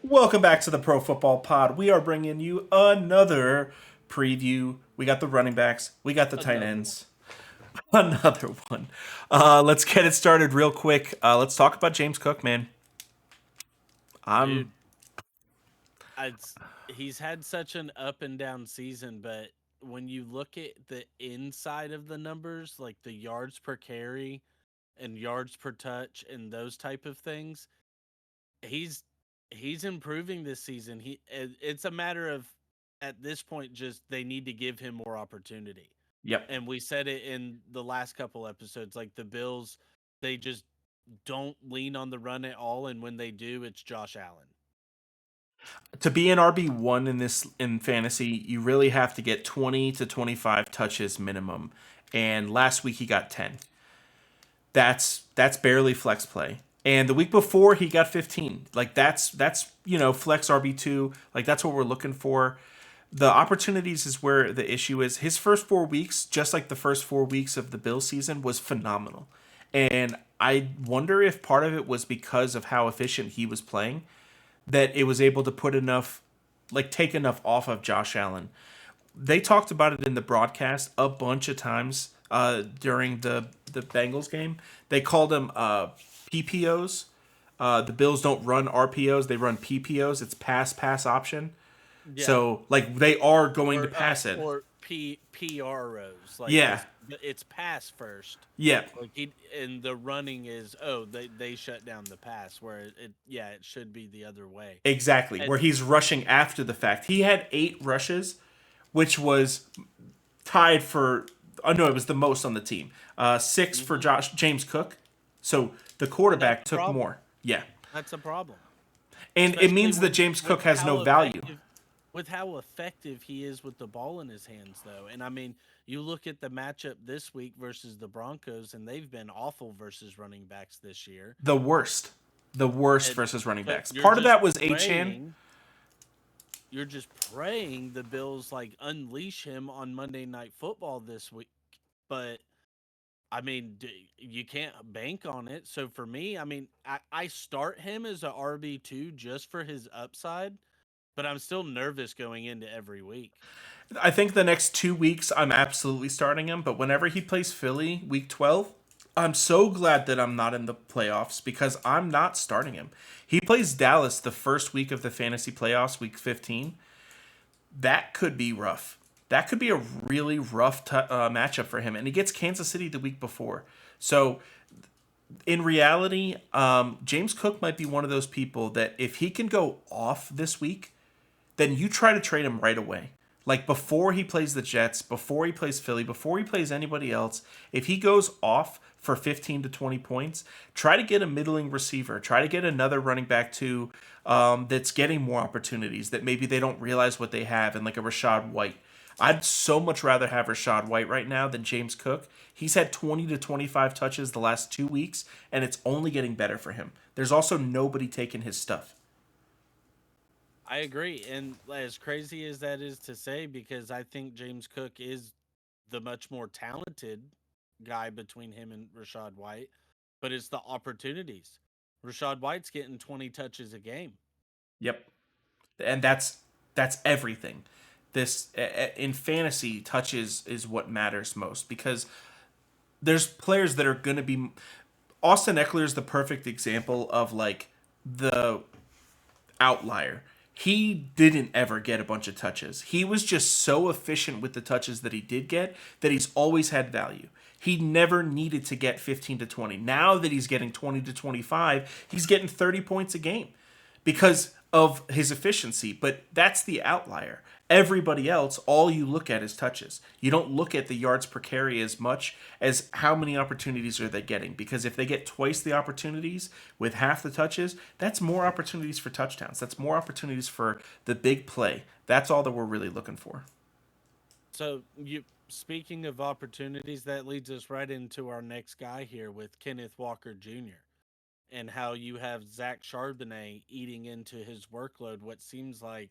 Welcome back to the Pro Football Pod. We are bringing you another preview. We got the running backs, we got the tight Another one. ends, another one. Let's get it started real quick. Let's talk about James Cook, man. I'm Dude, it's he's had such an up and down season, but when you look at the inside of the numbers, like the yards per carry and yards per touch and those type of things, he's he's improving this season. It's a matter of at this point just they need to give him more opportunity. yep. And we said it in the last couple episodes, like the Bills, they just don't lean on the run at all, and when they do, it's Josh Allen. To be an RB1 in fantasy, you really have to get 20 to 25 touches minimum. And last week he got 10. That's barely flex play. And the week before he got 15. Like that's flex RB2. Like that's what we're looking for. The opportunities is where the issue is. His first 4 weeks, just like the first 4 weeks of the Bill season, was phenomenal. And I wonder if part of it was because of how efficient he was playing that it was able to put enough, like take enough off of Josh Allen. They talked about it in the broadcast a bunch of times during the Bengals game. They called them PPOs. The Bills don't run RPOs; they run PPOs. It's pass option. Yeah. So like they are going to pass it. Or PROs, like Yeah, it's pass first. yeah, Like he and the running is, oh, they shut down the pass, where it should be the other way. exactly. And Where he's rushing after the fact. He had 8 rushes, which was tied for. Oh no, it was the most on the team. Six for mhm, James Cook. So the and that's quarterback the took problem. more. Yeah, That's a problem, and it especially means that with James with Cook has no how value. effective he is with the ball in his hands, though. And I mean, you look at the matchup this week versus the Broncos, and they've been awful versus running backs this year. The worst, the worst And versus running so backs. Part of that was Achan. you're just praying the Bills like unleash him on Monday Night Football this week. But I mean, you can't bank on it. So for me, I mean, I start him as a RB2 just for his upside, but I'm still nervous going into every week. I think the next 2 weeks I'm absolutely starting him, but whenever he plays Philly week 12, I'm so glad that I'm not in the playoffs because I'm not starting him. He plays Dallas the first week of the fantasy playoffs, week 15. That could be rough. That could be a really rough matchup for him. And he gets Kansas City the week before. So, in reality, James Cook might be one of those people that if he can go off this week, then you try to trade him right away. Like before he plays the Jets, before he plays Philly, before he plays anybody else, if he goes off for 15 to 20 points, try to get a middling receiver. Try to get another running back too that's getting more opportunities that maybe they don't realize what they have, and like a Rashad White. I'd so much rather have Rashad White right now than James Cook. He's had 20 to 25 touches the last 2 weeks, and it's only getting better for him. There's also nobody taking his stuff. I agree. And as crazy as that is to say, because I think James Cook is the much more talented guy between him and Rashad White, but it's the opportunities. Rashad White's getting 20 touches a game. Yep. And that's everything. This in fantasy, touches is what matters most because there's players that are going to be. Austin Eckler is the perfect example of like the outlier. He didn't ever get a bunch of touches. He was just so efficient with the touches that he did get that he's always had value. He never needed to get 15 to 20. Now that he's getting 20 to 25, he's getting 30 points a game because of his efficiency, but that's the outlier. Everybody else, all you look at is touches. You don't look at the yards per carry as much as how many opportunities are they getting. Because if they get twice the opportunities with half the touches, that's more opportunities for touchdowns. That's more opportunities for the big play. That's all that we're really looking for. So, you speaking of opportunities, that leads us right into our next guy here with Kenneth Walker Jr. and how you have Zach Charbonnet eating into his workload, what seems like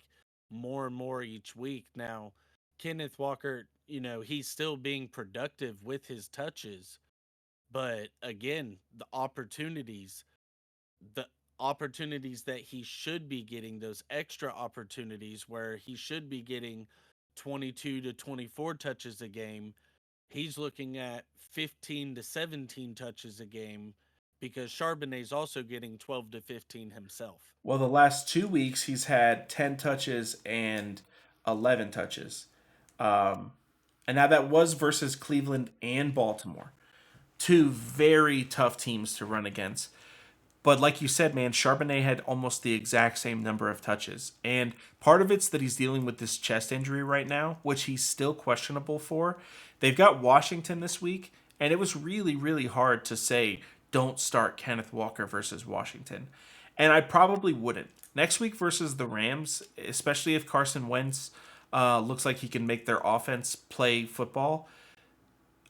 more and more each week. Now, Kenneth Walker, he's still being productive with his touches, but again, the opportunities, the opportunities that he should be getting, those extra opportunities where he should be getting 22 to 24 touches a game, he's looking at 15 to 17 touches a game because Charbonnet's also getting 12 to 15 himself. Well, the last 2 weeks he's had 10 touches and 11 touches. Um, and now that was versus Cleveland and Baltimore. Two very tough teams to run against. But like you said, man, Charbonnet had almost the exact same number of touches. And part of it's that he's dealing with this chest injury right now, which he's still questionable for. They've got Washington this week, and it was really, really hard to say, don't start Kenneth Walker versus Washington. And I probably wouldn't. Next week versus the Rams, especially if Carson Wentz looks like he can make their offense play football,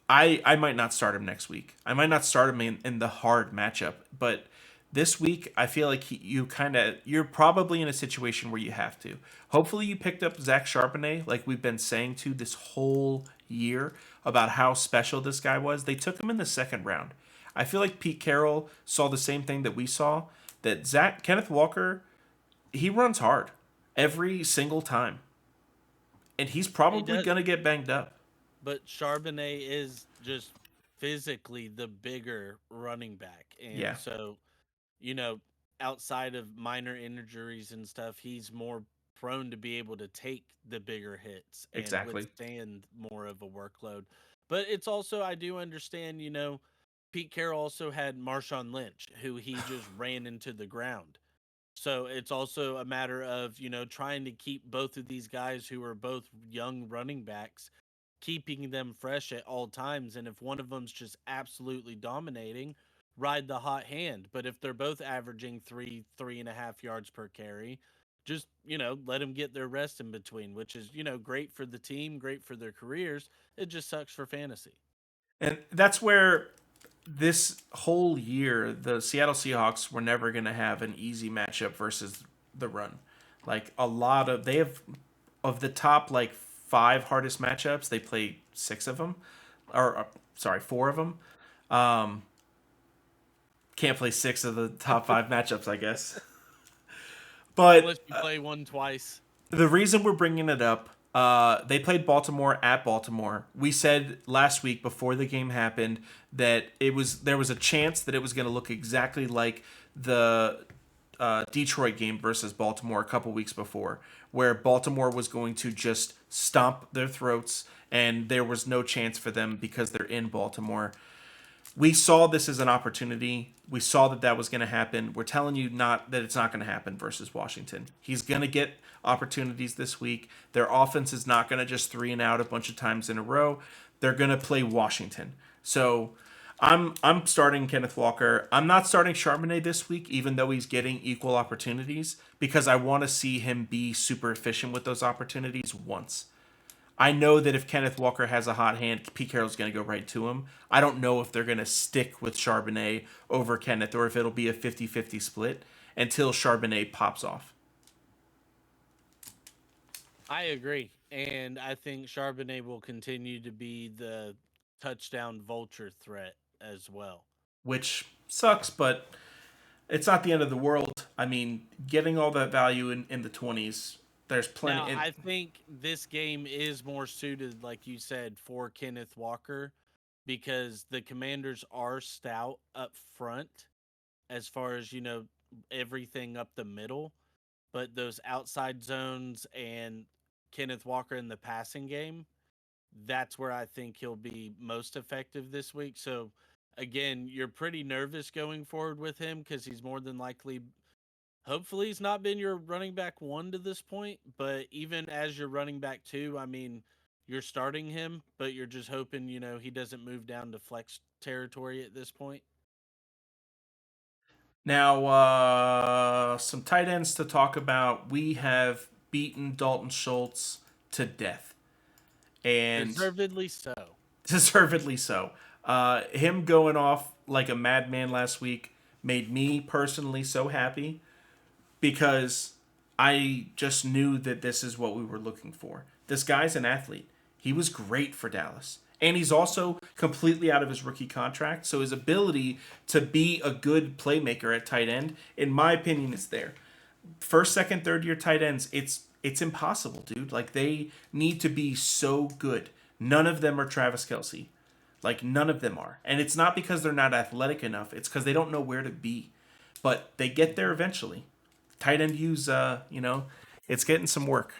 I might not start him next week. I might not start him in the hard matchup, but this week I feel like you're probably in a situation where you have to. Hopefully you picked up Zach Charbonnet like we've been saying to this whole year about how special this guy was. They took him in the second round. I feel like Pete Carroll saw the same thing that we saw, that Kenneth Walker, he runs hard every single time. And he's probably going to get banged up. But Charbonnet is just physically the bigger running back. And so, you know, outside of minor injuries and stuff, he's more prone to be able to take the bigger hits and withstand more of a workload. But it's also, I do understand, Pete Carroll also had Marshawn Lynch, who he just ran into the ground. So it's also a matter of, trying to keep both of these guys who are both young running backs, keeping them fresh at all times. And if one of them's just absolutely dominating, ride the hot hand. But if they're both averaging 3.5 yards per carry, just, let them get their rest in between, which is, great for the team, great for their careers. It just sucks for fantasy. And that's where this whole year, the Seattle Seahawks were never going to have an easy matchup versus the run. Like they have, of the top like 5 hardest matchups, they play 6 of them, or sorry, 4 of them. Can't play 6 of the top 5 matchups, I guess. But unless you play one twice. The reason we're bringing it up, they played Baltimore at Baltimore. We said last week before the game happened that there was a chance that it was going to look exactly like the Detroit game versus Baltimore a couple weeks before, where Baltimore was going to just stomp their throats and there was no chance for them because they're in Baltimore. We saw this as an opportunity. We saw that was going to happen. We're telling you not that it's not going to happen versus Washington. He's going to get opportunities this week. Their offense is not going to just 3 and out a bunch of times in a row. They're going to play Washington. So I'm starting Kenneth Walker. I'm not starting Charbonnet this week, even though he's getting equal opportunities, because I want to see him be super efficient with those opportunities once. I know that if Kenneth Walker has a hot hand, Pete Carroll's going to go right to him. I don't know if they're going to stick with Charbonnet over Kenneth or if it'll be a 50-50 split until Charbonnet pops off. I agree. And I think Charbonnet will continue to be the touchdown vulture threat as well. Which sucks, but it's not the end of the world. I mean, getting all that value in the 20s, there's plenty. Now, I think this game is more suited, like you said, for Kenneth Walker because the Commanders are stout up front as far as, everything up the middle. But those outside zones and Kenneth Walker in the passing game, that's where I think he'll be most effective this week. So, again, you're pretty nervous going forward with him because he's more than likely, hopefully, he's not been your running back 1 to this point. But even as your running back 2, I mean, you're starting him, but you're just hoping, he doesn't move down to flex territory at this point. Now, some tight ends to talk about. We have beaten Dalton Schultz to death. And deservedly so. Deservedly so. Him going off like a madman last week made me personally so happy because I just knew that this is what we were looking for. This guy's an athlete. He was great for Dallas. And he's also completely out of his rookie contract. So his ability to be a good playmaker at tight end, in my opinion, is there. First, second, third year tight ends, it's impossible, dude. Like they need to be so good. None of them are Travis Kelsey. Like none of them are. And it's not because they're not athletic enough. It's because they don't know where to be. But they get there eventually. Tight end use, it's getting some work.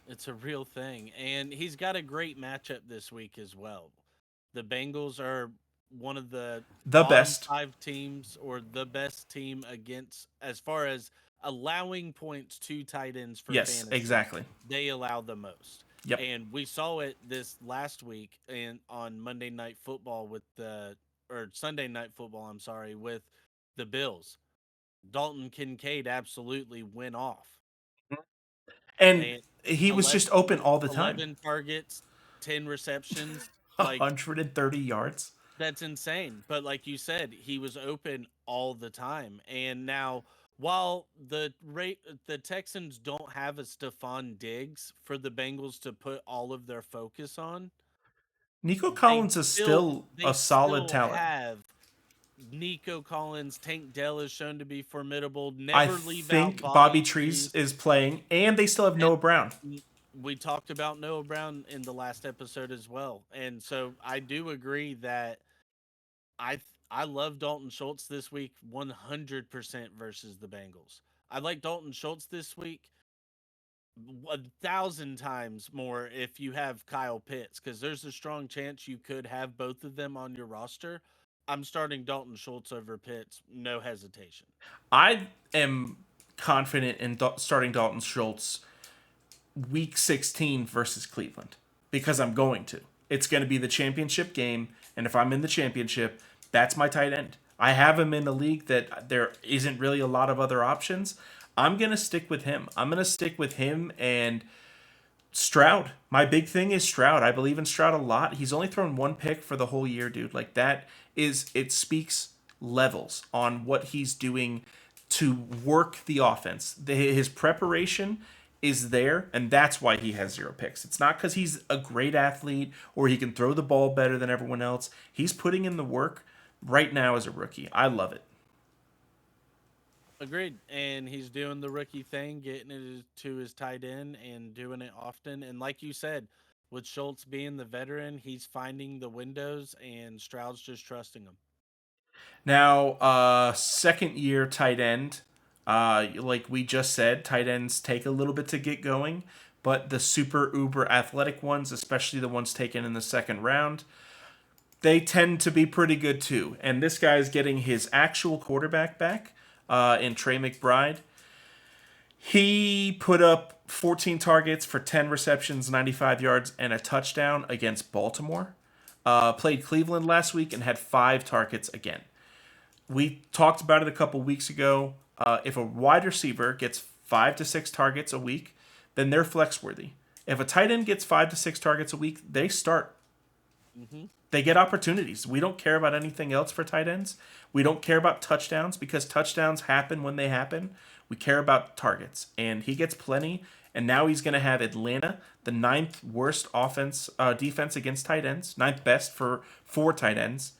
It's a real thing. And he's got a great matchup this week as well. The Bengals are one of the The bottom best. 5 teams or the best team against as far as allowing points to tight ends for Yes, fantasy. exactly. They allow the most. Yep. And we saw it this last week and on Monday Night Football with the or Sunday Night Football, I'm sorry, with the Bills. Dalton Kincaid absolutely went off. And And he was 11, just open all the time. 11 targets, 10 receptions. Like 130 yards. that's insane. But like you said, he was open all the time. And now while the Texans don't have a Stephon Diggs for the Bengals to put all of their focus on, Nico they Collins is still they a solid still talent. have Nico Collins. Tank Dell is shown to be formidable. I Never leave out think Bobby Trees. Trees is playing, and they still have Noah Brown. We talked about Noah Brown in the last episode as well. And so I do agree that I I love Dalton Schultz this week 100% versus the Bengals. I like Dalton Schultz this week 1,000 times more if you have Kyle Pitts because there's a strong chance you could have both of them on your roster. I'm starting Dalton Schultz over Pitts, no hesitation. I am confident in starting Dalton Schultz week 16 versus Cleveland because I'm going to. It's going to be the championship game, and if I'm in the championship, that's my tight end. I have him in a league that there isn't really a lot of other options. I'm going to stick with him. I'm going to stick with him and Stroud. My big thing is Stroud. I believe in Stroud a lot. He's only thrown one pick for the whole year, dude. Like that is it speaks levels on what he's doing to work the offense. His preparation is there, and that's why he has 0 picks. It's not because he's a great athlete or he can throw the ball better than everyone else. He's putting in the work right now as a rookie. I love it. Agreed. And he's doing the rookie thing, getting it to his tight end and doing it often. And like you said, with Schultz being the veteran, he's finding the windows and Stroud's just trusting him. Now, second year tight end, like we just said, tight ends take a little bit to get going, but the super uber athletic ones, especially the ones taken in the second round, they tend to be pretty good too. And this guy is getting his actual quarterback back in Trey McBride. He put up 14 targets for 10 receptions, 95 yards, and a touchdown against Baltimore. Played Cleveland last week and had 5 targets again. We talked about it a couple weeks ago. If a wide receiver gets 5 to 6 targets a week, then they're flex worthy. If a tight end gets 5 to 6 targets a week, they start. Mm-hmm. They get opportunities. We don't care about anything else for tight ends. We don't care about touchdowns because touchdowns happen when they happen. We care about targets, and he gets plenty. And now he's going to have Atlanta, the 9th worst defense against tight ends, 9th best for tight ends,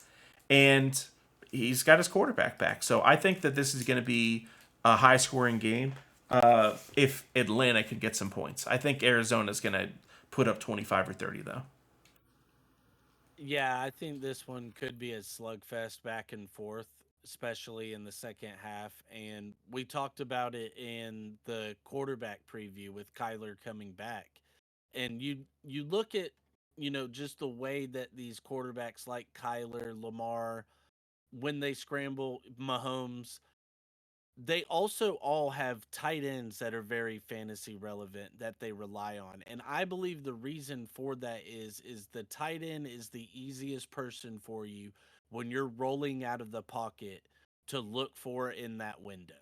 and he's got his quarterback back. So I think that this is going to be a high-scoring game if Atlanta can get some points. I think Arizona's going to put up 25 or 30, though. Yeah, I think this one could be a slugfest back and forth, especially in the second half. And we talked about it in the quarterback preview with Kyler coming back. And you look at, just the way that these quarterbacks like Kyler, Lamar, when they scramble, Mahomes, they also all have tight ends that are very fantasy relevant that they rely on. And I believe the reason for that is the tight end is the easiest person for you when you're rolling out of the pocket to look for in that window.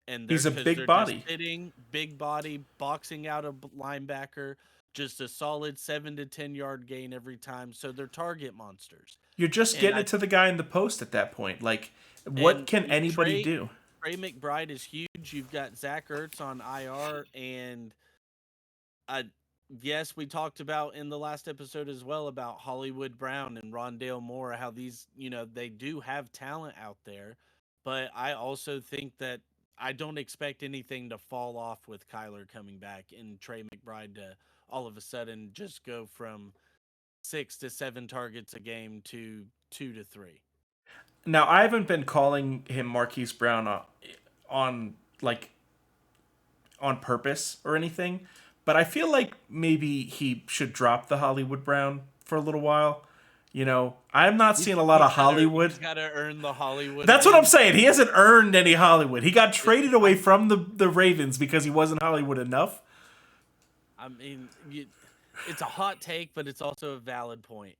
And He's a because big they're just body. sitting, big body, boxing out a linebacker, just a solid 7 to 10 yard gain every time. So they're target monsters. You're just And getting I it to the guy in the post at that point. Like, what can anybody do? Trey McBride is huge. You've got Zach Ertz on IR, and yes, we talked about in the last episode as well about Hollywood Brown and Rondale Moore, how these, they do have talent out there. But I also think that I don't expect anything to fall off with Kyler coming back and Trey McBride to all of a sudden just go from 6 to 7 targets a game to 2 to 3. Now, I haven't been calling him Marquise Brown on like on purpose or anything, but I feel like maybe he should drop the Hollywood Brown for a little while. I'm not seeing a lot of Hollywood. He's got to earn the Hollywood. That's what I'm saying. He hasn't earned any Hollywood. He got traded away from the Ravens because he wasn't Hollywood enough. I mean, it's a hot take, but it's also a valid point.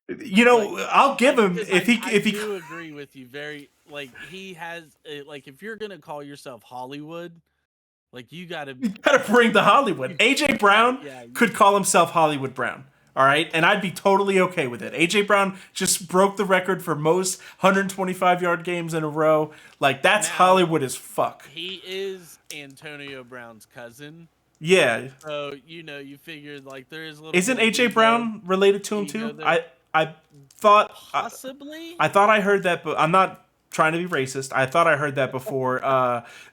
I'll give him if he. I do agree with you. Very he has if you're gonna call yourself Hollywood, you gotta bring the Hollywood. AJ Brown could call himself Hollywood Brown. All right, and I'd be totally okay with it. AJ Brown just broke the record for most 125-yard games in a row. That's now, Hollywood as fuck. He is Antonio Brown's cousin. Yeah. So you figure there is a little. Isn't AJ Brown related to him too? I thought possibly. I thought I heard that, but I'm not trying to be racist. I thought I heard that before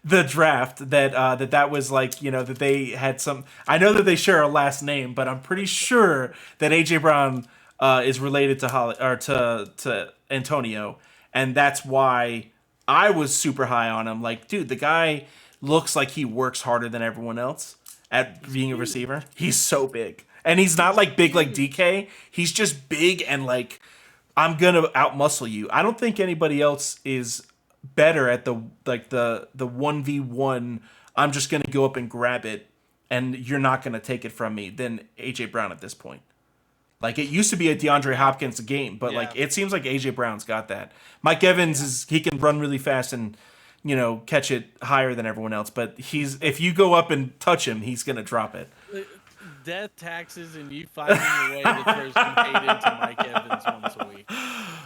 the draft that was that they had some. I know that they share a last name, but I'm pretty sure that AJ Brown is related to to Antonio, and that's why I was super high on him. Dude, the guy looks like he works harder than everyone else at being a receiver. He's so big. And he's not big like DK. He's just big and I'm gonna outmuscle you. I don't think anybody else is better at the 1v1. I'm just gonna go up and grab it, and you're not gonna take it from me than AJ Brown at this point. It used to be a DeAndre Hopkins game, but it seems like AJ Brown's got that. Mike Evans he can run really fast and catch it higher than everyone else. But if you go up and touch him, he's gonna drop it. Death, taxes, and you finding a way to throw some hate into Mike Evans once a week.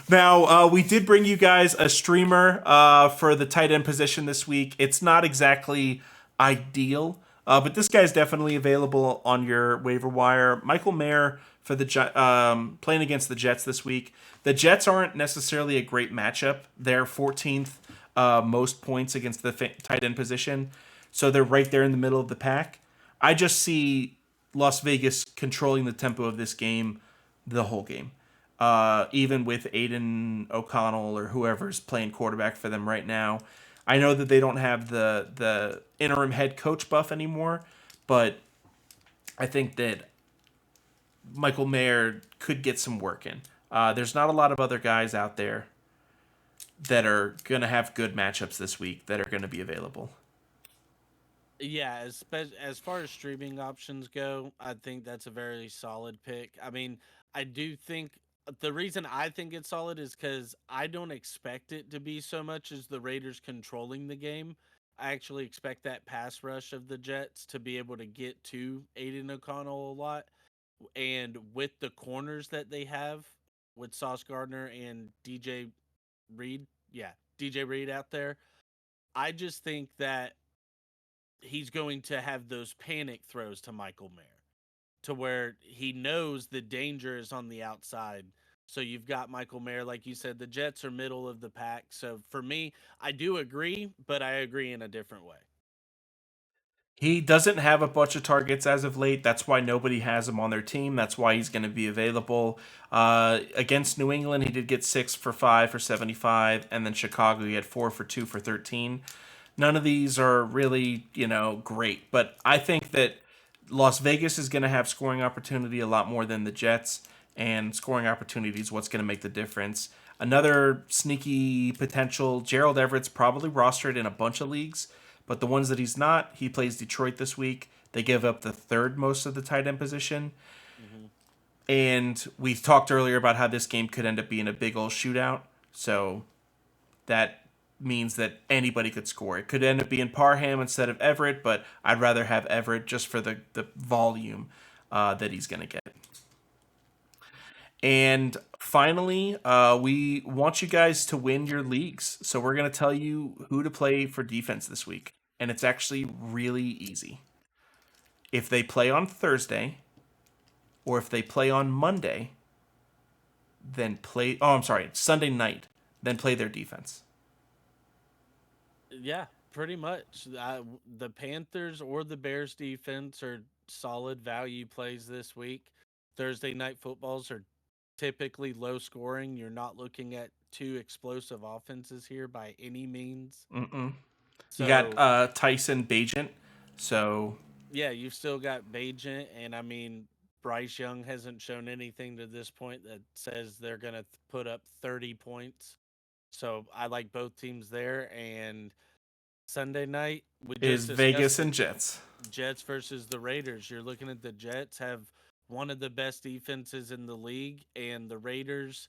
Now, we did bring you guys a streamer for the tight end position this week. It's not exactly ideal, but this guy's definitely available on your waiver wire. Michael Mayer for the playing against the Jets this week. The Jets aren't necessarily a great matchup. They're 14th most points against the tight end position, so they're right there in the middle of the pack. I just see Las Vegas controlling the tempo of this game the whole game. Even with Aiden O'Connell or whoever's playing quarterback for them right now. I know that they don't have the interim head coach buff anymore, but I think that Michael Mayer could get some work in. There's not a lot of other guys out there that are going to have good matchups this week that are going to be available. Yeah, as far as streaming options go, I think that's a very solid pick. I mean, I do think the reason I think it's solid is because I don't expect it to be so much as the Raiders controlling the game. I actually expect that pass rush of the Jets to be able to get to Aiden O'Connell a lot. And with the corners that they have with Sauce Gardner and DJ Reed out there, I just think that he's going to have those panic throws to Michael Mayer to where he knows the danger is on the outside. So you've got Michael Mayer, like you said, the Jets are middle of the pack. So for me, I do agree, but I agree in a different way. He doesn't have a bunch of targets as of late. That's why nobody has him on their team. That's why he's going to be available. Against New England, he did get 6 for 5 for 75. And then Chicago, he had 4 for 2 for 13. None of these are really, great. But I think that Las Vegas is going to have scoring opportunity a lot more than the Jets. And scoring opportunity is what's going to make the difference. Another sneaky potential, Gerald Everett's probably rostered in a bunch of leagues. But the ones that he's not, he plays Detroit this week. They give up the third most of the tight end position. Mm-hmm. And we talked earlier about how this game could end up being a big old shootout. So that means that anybody could score. It could end up being Parham instead of Everett, but I'd rather have Everett just for the volume that he's going to get. And finally, we want you guys to win your leagues. So we're going to tell you who to play for defense this week. And it's actually really easy. If they play on Thursday, or if they play on Monday, then play. Oh, I'm sorry, Sunday night, then play their defense. Yeah, pretty much. The Panthers or the Bears defense are solid value plays this week. Thursday night footballs are typically low scoring. You're not looking at two explosive offenses here by any means. Mm-mm. You So got Tyson Bagent, so yeah, you've still got Bajent, and I mean Bryce Young hasn't shown anything to this point that says they're gonna put up 30 points. So I like both teams there. And Sunday night, we is just Vegas discussed and it. Jets. Jets versus the Raiders. You're looking at the Jets have one of the best defenses in the league, and the Raiders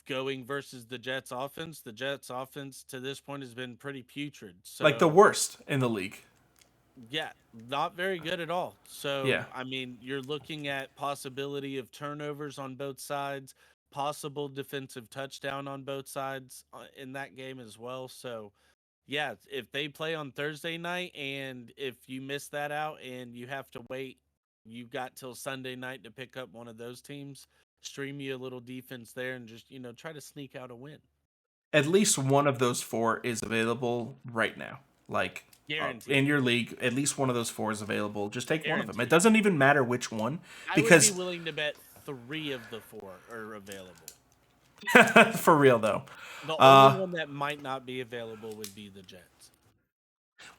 going versus the Jets offense. The Jets offense to this point has been pretty putrid. Like the So worst in the league. yeah, not very good at all. So Yeah. I mean, you're looking at possibility of turnovers on both sides, possible defensive touchdown on both sides in that game as well. So yeah, if they play on Thursday night and if you miss that out and you have to wait, you've got till Sunday night to pick up one of those teams, stream you a little defense there and just, try to sneak out a win. At least one of those four is available right now. Like Guaranteed. in your league, at least one of those four is available. Just take one of them. It Guaranteed. doesn't even matter which one I would because be willing to bet 3 of the 4 are available. for real though. The only one that might not be available would be the Jets.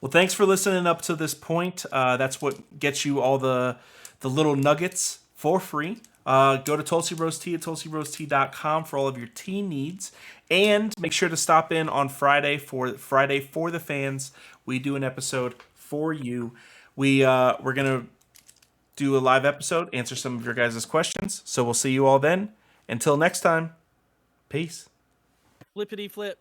Well, thanks for listening up to this point. That's what gets you all the little nuggets for free. Go to Tulsi Rose Tea at tulsirosetea.com for all of your tea needs. And make sure to stop in on Friday for the fans. We do an episode for you. We're going to do a live episode, answer some of your guys' questions. So we'll see you all then. Until next time, peace. Flippity flip.